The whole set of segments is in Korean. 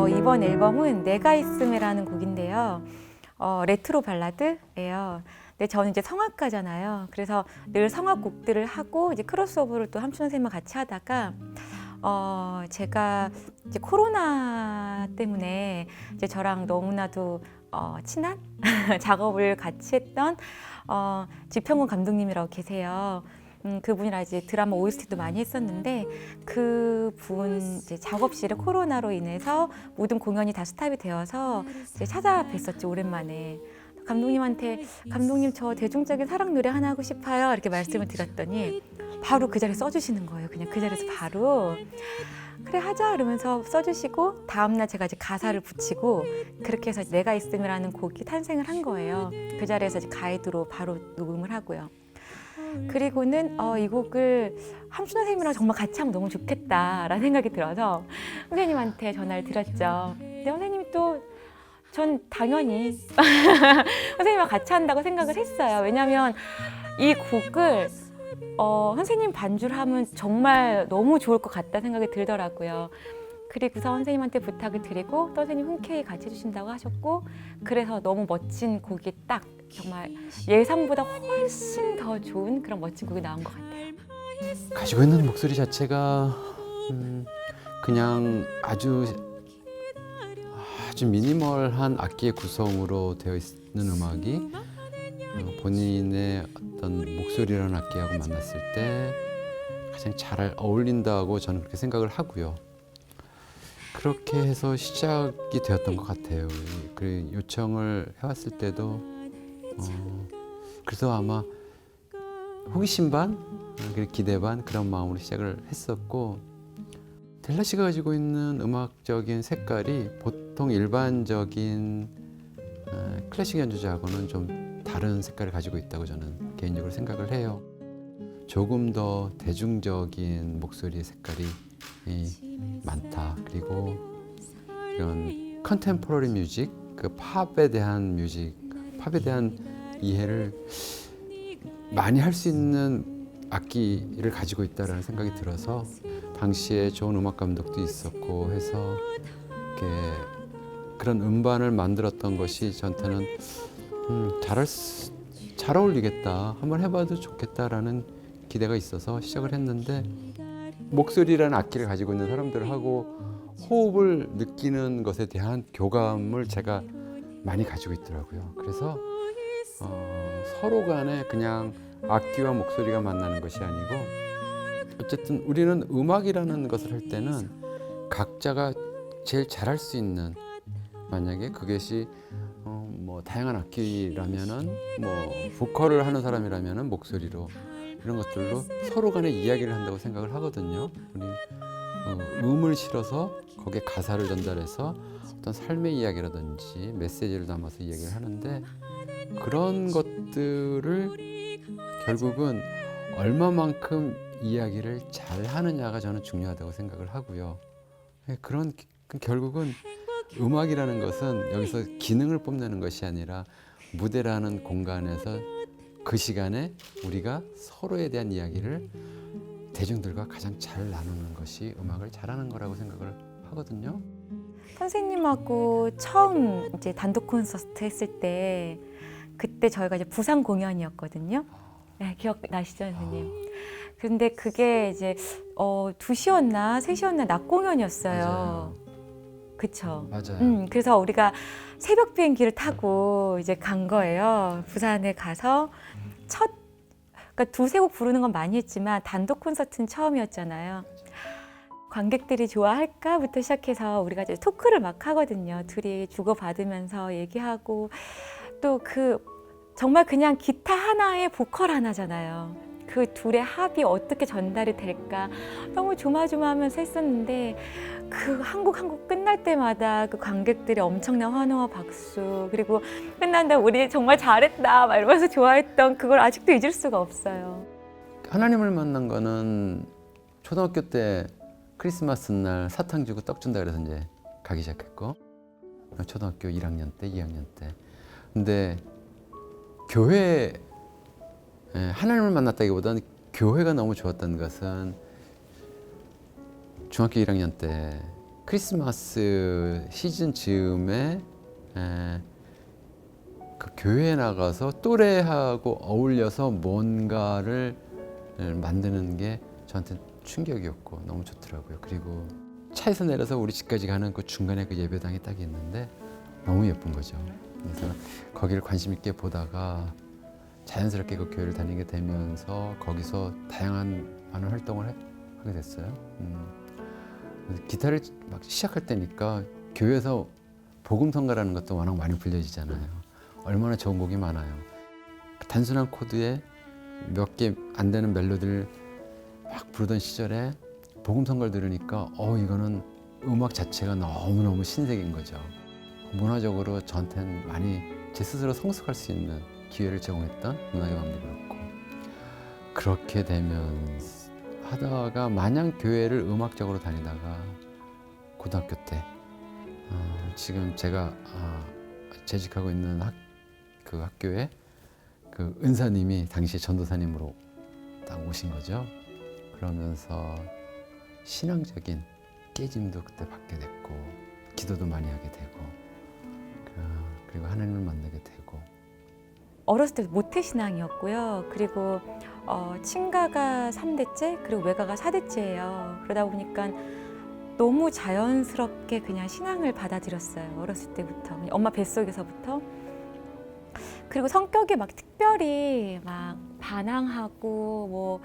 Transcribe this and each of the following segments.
이번 앨범은 내가 있음이라는 곡인데요. 레트로 발라드예요. 근데 저는 이제 성악가잖아요. 그래서 늘 성악곡들을 하고 이제 크로스오버를 또 함춘 선생님과 같이 하다가 제가 이제 코로나 때문에 이제 저랑 너무나도 친한 작업을 같이 했던 지평훈 감독님이라고 계세요. 그분이랑 이제 드라마 OST도 많이 했었는데 그분 이제 작업실에 코로나로 인해서 모든 공연이 다 스탑이 되어서 이제 찾아뵀었죠, 오랜만에. 감독님한테 감독님 저 대중적인 사랑 노래 하나 하고 싶어요 이렇게 말씀을 드렸더니 바로 그 자리에 써주시는 거예요. 그냥 그 자리에서 바로 그래 하자 그러면서 써주시고 다음날 제가 이제 가사를 붙이고 그렇게 해서 내가 있음이라는 곡이 탄생을 한 거예요. 그 자리에서 이제 가이드로 바로 녹음을 하고요. 그리고는 이 곡을 함춘 선생님이랑 정말 같이 하면 너무 좋겠다라는 생각이 들어서 선생님한테 전화를 드렸죠. 근데 선생님이 또 전 당연히 선생님과 같이 한다고 생각을 했어요. 왜냐하면 이 곡을 선생님 반주를 하면 정말 너무 좋을 것 같다 생각이 들더라고요. 그리고서 선생님한테 부탁을 드리고 또 선생님 흔쾌히 같이 해주신다고 하셨고 그래서 너무 멋진 곡이 딱 정말 예상보다 훨씬 더 좋은 그런 멋진 곡이 나온 것 같아요. 가지고 있는 목소리 자체가 그냥 아주 미니멀한 악기의 구성으로 되어 있는 음악이 본인의 어떤 목소리라는 악기하고 만났을 때 가장 잘 어울린다고 저는 그렇게 생각을 하고요. 그렇게 해서 시작이 되었던 것 같아요. 그 요청을 해왔을 때도 그래서 아마 호기심 반, 기대 반 그런 마음으로 시작을 했었고 델라 씨가 가지고 있는 음악적인 색깔이 보통 일반적인 클래식 연주자하고는 좀 다른 색깔을 가지고 있다고 저는 개인적으로 생각을 해요. 조금 더 대중적인 목소리의 색깔이 많다. 그리고 이런 컨템포러리 뮤직, 그 팝에 대한 이해를 많이 할 수 있는 악기를 가지고 있다라는 생각이 들어서 당시에 좋은 음악 감독도 있었고 해서 이렇게 그런 음반을 만들었던 것이 저한테는 잘 어울리겠다, 한번 해봐도 좋겠다라는 기대가 있어서 시작을 했는데 목소리라는 악기를 가지고 있는 사람들하고 호흡을 느끼는 것에 대한 교감을 제가 많이 가지고 있더라고요. 그래서 서로 간에 그냥 악기와 목소리가 만나는 것이 아니고 어쨌든 우리는 음악이라는 것을 할 때는 각자가 제일 잘할 수 있는, 만약에 그것이 뭐 다양한 악기라면은 뭐 보컬을 하는 사람이라면은 목소리로 이런 것들로 서로 간에 이야기를 한다고 생각을 하거든요. 우리 음을 실어서 거기에 가사를 전달해서 어떤 삶의 이야기라든지 메시지를 담아서 이야기를 하는데 그런 것들을 결국은 얼마만큼 이야기를 잘 하느냐가 저는 중요하다고 생각을 하고요. 결국은 음악이라는 것은 여기서 기능을 뽐내는 것이 아니라 무대라는 공간에서 그 시간에 우리가 서로에 대한 이야기를 대중들과 가장 잘 나누는 것이 음악을 잘하는 거라고 생각을 하거든요. 선생님하고 처음 이제 단독 콘서트 했을 때 그때 저희가 이제 부산 공연이었거든요. 네, 기억나시죠, 선생님? 근데 그게 이제 2시였나 3시였나 낮 공연이었어요. 맞아요. 그쵸? 맞아요. 그래서 우리가 새벽 비행기를 타고 이제 간 거예요. 부산에 가서 그러니까 두세 곡 부르는 건 많이 했지만 단독 콘서트는 처음이었잖아요. 관객들이 좋아할까부터 시작해서 우리가 이제 토크를 막 하거든요. 둘이 주고받으면서 얘기하고 또 정말 그냥 기타 하나에 보컬 하나잖아요. 그 둘의 합이 어떻게 전달이 될까 너무 조마조마하면서 했었는데 그 한 곡 끝날 때마다 그 관객들의 엄청난 환호와 박수, 그리고 끝난다 우리 정말 잘했다 막 이러면서 좋아했던 그걸 아직도 잊을 수가 없어요. 하나님을 만난 거는 초등학교 때 크리스마스 날 사탕 주고 떡 준다 그래서 이제 가기 시작했고 초등학교 1학년 때, 2학년 때. 근데 하나님을 만났다기보다는 교회가 너무 좋았던 것은 중학교 1학년 때 크리스마스 시즌 즈음에 그 교회에 나가서 또래하고 어울려서 뭔가를 만드는 게 저한테 충격이었고 너무 좋더라고요. 그리고 차에서 내려서 우리 집까지 가는 그 중간에 그 예배당이 딱 있는데 너무 예쁜 거죠. 그래서 거기를 관심 있게 보다가 자연스럽게 그 교회를 다니게 되면서 거기서 다양한 많은 활동을 하게 됐어요. 기타를 막 시작할 때니까 교회에서 복음성가라는 것도 워낙 많이 불려지잖아요. 얼마나 좋은 곡이 많아요. 단순한 코드에 몇 개 안 되는 멜로디를 막 부르던 시절에 복음성가를 들으니까 이거는 음악 자체가 너무너무 신세계인 거죠. 문화적으로 저한테는 많이 제 스스로 성숙할 수 있는 기회를 제공했던 음악의 마음도 그렇고, 그렇게 되면 하다가 마냥 교회를 음악적으로 다니다가 고등학교 때 지금 제가 재직하고 있는 그 학교에 그 은사님이 당시 전도사님으로 딱 오신 거죠. 그러면서 신앙적인 깨짐도 그때 받게 됐고, 기도도 많이 하게 되고, 그리고 하나님을 만나게 되고. 어렸을 때 모태신앙이었고요. 그리고 친가가 3대째, 그리고 외가가 4대째예요. 그러다 보니까 너무 자연스럽게 그냥 신앙을 받아들였어요. 어렸을 때부터. 그냥 엄마 뱃속에서부터. 그리고 성격이 막 특별히 막 반항하고 뭐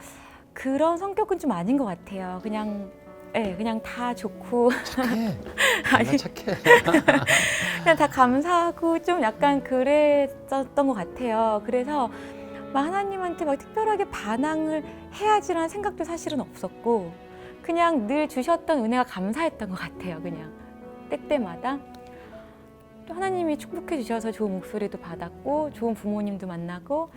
그런 성격은 좀 아닌 것 같아요. 그냥 그냥 다 좋고 착해. 아니, 착해. 그냥 다 감사하고 좀 약간 그랬었던 것 같아요. 그래서 막 하나님한테 막 특별하게 반항을 해야지라는 생각도 사실은 없었고, 그냥 늘 주셨던 은혜가 감사했던 것 같아요. 그냥 때때마다 또 하나님이 축복해 주셔서 좋은 목소리도 받았고, 좋은 부모님도 만나고,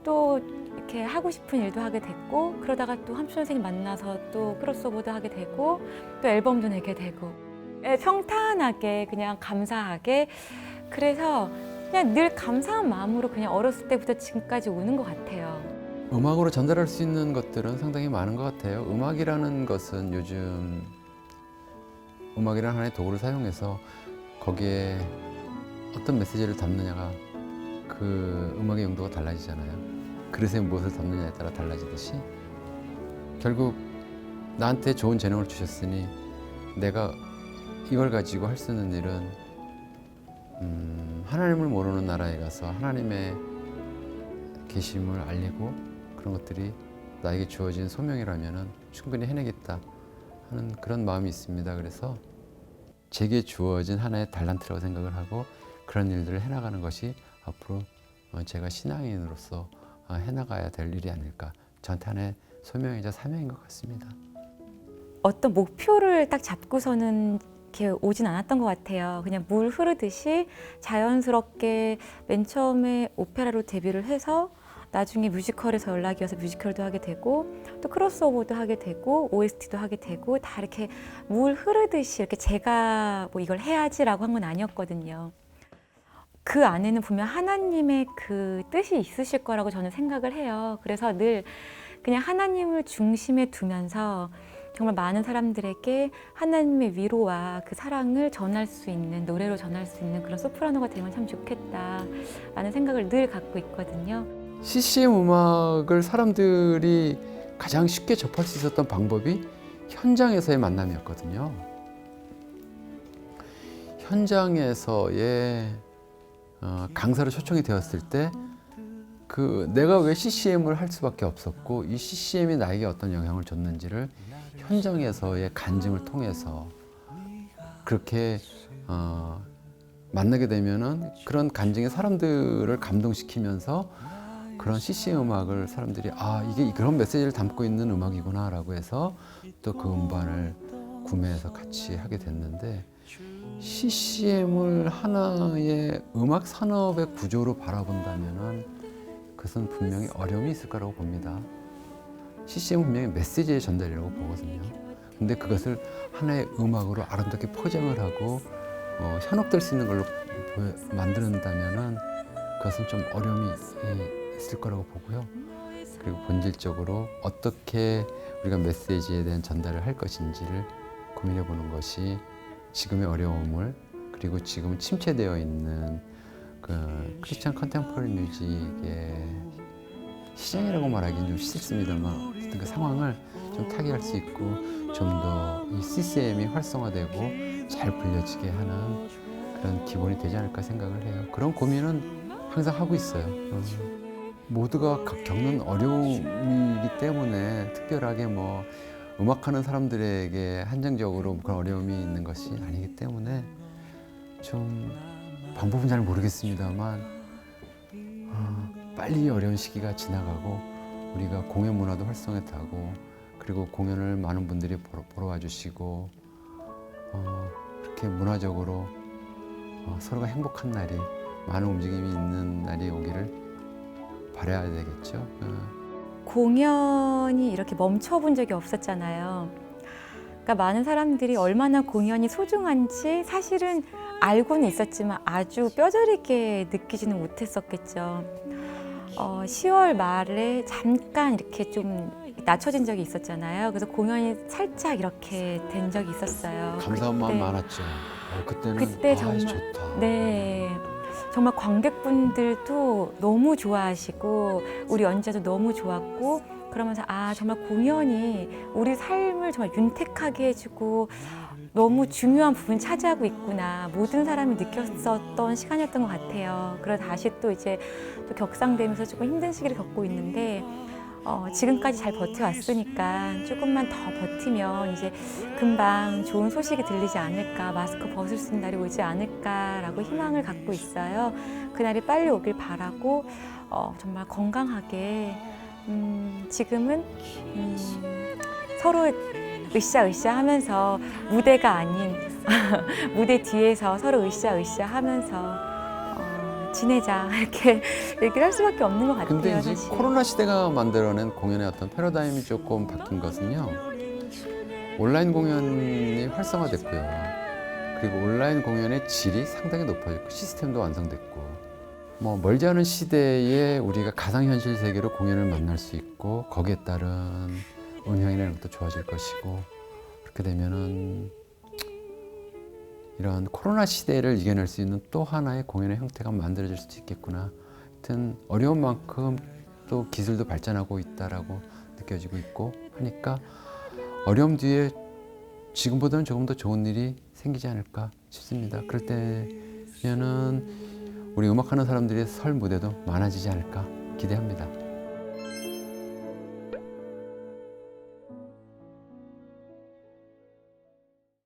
또 이렇게 하고 싶은 일도 하게 됐고, 그러다가 또 함수 선생님 만나서 또 크로스오버도 하게 되고, 또 앨범도 내게 되고, 평탄하게 그냥 감사하게, 그래서 그냥 늘 감사한 마음으로 그냥 어렸을 때부터 지금까지 오는 것 같아요. 음악으로 전달할 수 있는 것들은 상당히 많은 것 같아요. 음악이라는 것은 요즘 음악이라는 하나의 도구를 사용해서 거기에 어떤 메시지를 담느냐가 그 음악의 용도가 달라지잖아요. 그릇에 무엇을 담느냐에 따라 달라지듯이 결국 나한테 좋은 재능을 주셨으니 내가 이걸 가지고 할 수 있는 일은 하나님을 모르는 나라에 가서 하나님의 계심을 알리고, 그런 것들이 나에게 주어진 소명이라면 충분히 해내겠다 하는 그런 마음이 있습니다. 그래서 제게 주어진 하나의 달란트라고 생각을 하고 그런 일들을 해나가는 것이 앞으로 제가 신앙인으로서 해나가야 될 일이 아닐까, 저한테 하나의 소명이자 사명인 것 같습니다. 어떤 목표를 딱 잡고서는 이렇게 오진 않았던 것 같아요. 그냥 물 흐르듯이 자연스럽게 맨 처음에 오페라로 데뷔를 해서 나중에 뮤지컬에서 연락이 와서 뮤지컬도 하게 되고, 또 크로스오버도 하게 되고, OST도 하게 되고, 다 이렇게 물 흐르듯이 이렇게 제가 뭐 이걸 해야지라고 한 건 아니었거든요. 그 안에는 분명 하나님의 그 뜻이 있으실 거라고 저는 생각을 해요. 그래서 늘 그냥 하나님을 중심에 두면서 정말 많은 사람들에게 하나님의 위로와 그 사랑을 전할 수 있는, 노래로 전할 수 있는 그런 소프라노가 되면 참 좋겠다 라는 생각을 늘 갖고 있거든요. CCM 음악을 사람들이 가장 쉽게 접할 수 있었던 방법이 현장에서의 만남이었거든요. 현장에서의 강사로 초청이 되었을 때 내가 왜 CCM을 할 수밖에 없었고, 이 CCM이 나에게 어떤 영향을 줬는지를 현장에서의 간증을 통해서 그렇게 만나게 되면은 그런 간증이 사람들을 감동시키면서 그런 CCM 음악을 사람들이 이게 그런 메시지를 담고 있는 음악이구나라고 해서 또 그 음반을 구매해서 같이 하게 됐는데, CCM을 하나의 음악 산업의 구조로 바라본다면은 그것은 분명히 어려움이 있을 거라고 봅니다. CCM은 분명히 메시지의 전달이라고 보거든요. 근데 그것을 하나의 음악으로 아름답게 포장을 하고 현혹될 수 있는 걸로 만든다면은 그것은 좀 어려움이 있을 거라고 보고요. 그리고 본질적으로 어떻게 우리가 메시지에 대한 전달을 할 것인지를 고민해 보는 것이 지금의 어려움을 그리고 지금 침체되어 있는 그 크리스찬 컨템포러리 뮤직의 시장이라고 말하기는 좀 싫습니다만 어쨌든 그 상황을 좀 타개할 수 있고 좀 더 이 CCM이 활성화되고 잘 불려지게 하는 그런 기본이 되지 않을까 생각을 해요. 그런 고민은 항상 하고 있어요. 모두가 겪는 어려움이기 때문에 특별하게 뭐 음악하는 사람들에게 한정적으로 그런 어려움이 있는 것이 아니기 때문에 좀 방법은 잘 모르겠습니다만 빨리 어려운 시기가 지나가고 우리가 공연 문화도 활성화되고 그리고 공연을 많은 분들이 보러 와주시고 그렇게 문화적으로 서로가 행복한 날이 많은 움직임이 있는 날이 오기를 바라야 되겠죠. 공연이 이렇게 멈춰본 적이 없었잖아요. 그러니까 많은 사람들이 얼마나 공연이 소중한지 사실은 알고는 있었지만 아주 뼈저리게 느끼지는 못했었겠죠. 10월 말에 잠깐 이렇게 좀 낮춰진 적이 있었잖아요. 그래서 공연이 살짝 이렇게 된 적이 있었어요. 감사한 마음 그때 많았죠. 그때는 그때 정말 좋다. 네. 정말 관객분들도 너무 좋아하시고 우리 연주자도 너무 좋았고 그러면서 정말 공연이 우리 삶을 정말 윤택하게 해주고 너무 중요한 부분 차지하고 있구나 모든 사람이 느꼈었던 시간이었던 것 같아요. 그러다 다시 또 이제 또 격상되면서 조금 힘든 시기를 겪고 있는데 지금까지 잘 버텨왔으니까 조금만 더 버티면 이제 금방 좋은 소식이 들리지 않을까, 마스크 벗을 수 있는 날이 오지 않을까라고 희망을 갖고 있어요. 그날이 빨리 오길 바라고 정말 건강하게 지금은 서로 으쌰으쌰 하면서 무대가 아닌 무대 뒤에서 서로 으쌰으쌰 하면서 지내자 이렇게 얘기를 할 수밖에 없는 것 같아요. 근데 이제 사실. 코로나 시대가 만들어낸 공연의 어떤 패러다임이 조금 바뀐 것은요. 온라인 공연이 활성화됐고요. 그리고 온라인 공연의 질이 상당히 높아졌고 시스템도 완성됐고 뭐 멀지 않은 시대에 우리가 가상현실 세계로 공연을 만날 수 있고 거기에 따른 음향이라는 것도 좋아질 것이고 그렇게 되면은 이런 코로나 시대를 이겨낼 수 있는 또 하나의 공연의 형태가 만들어질 수도 있겠구나. 하여튼 어려운 만큼 또 기술도 발전하고 있다라고 느껴지고 있고 하니까 어려움 뒤에 지금보다는 조금 더 좋은 일이 생기지 않을까 싶습니다. 그럴 때면은 우리 음악하는 사람들의 설 무대도 많아지지 않을까 기대합니다.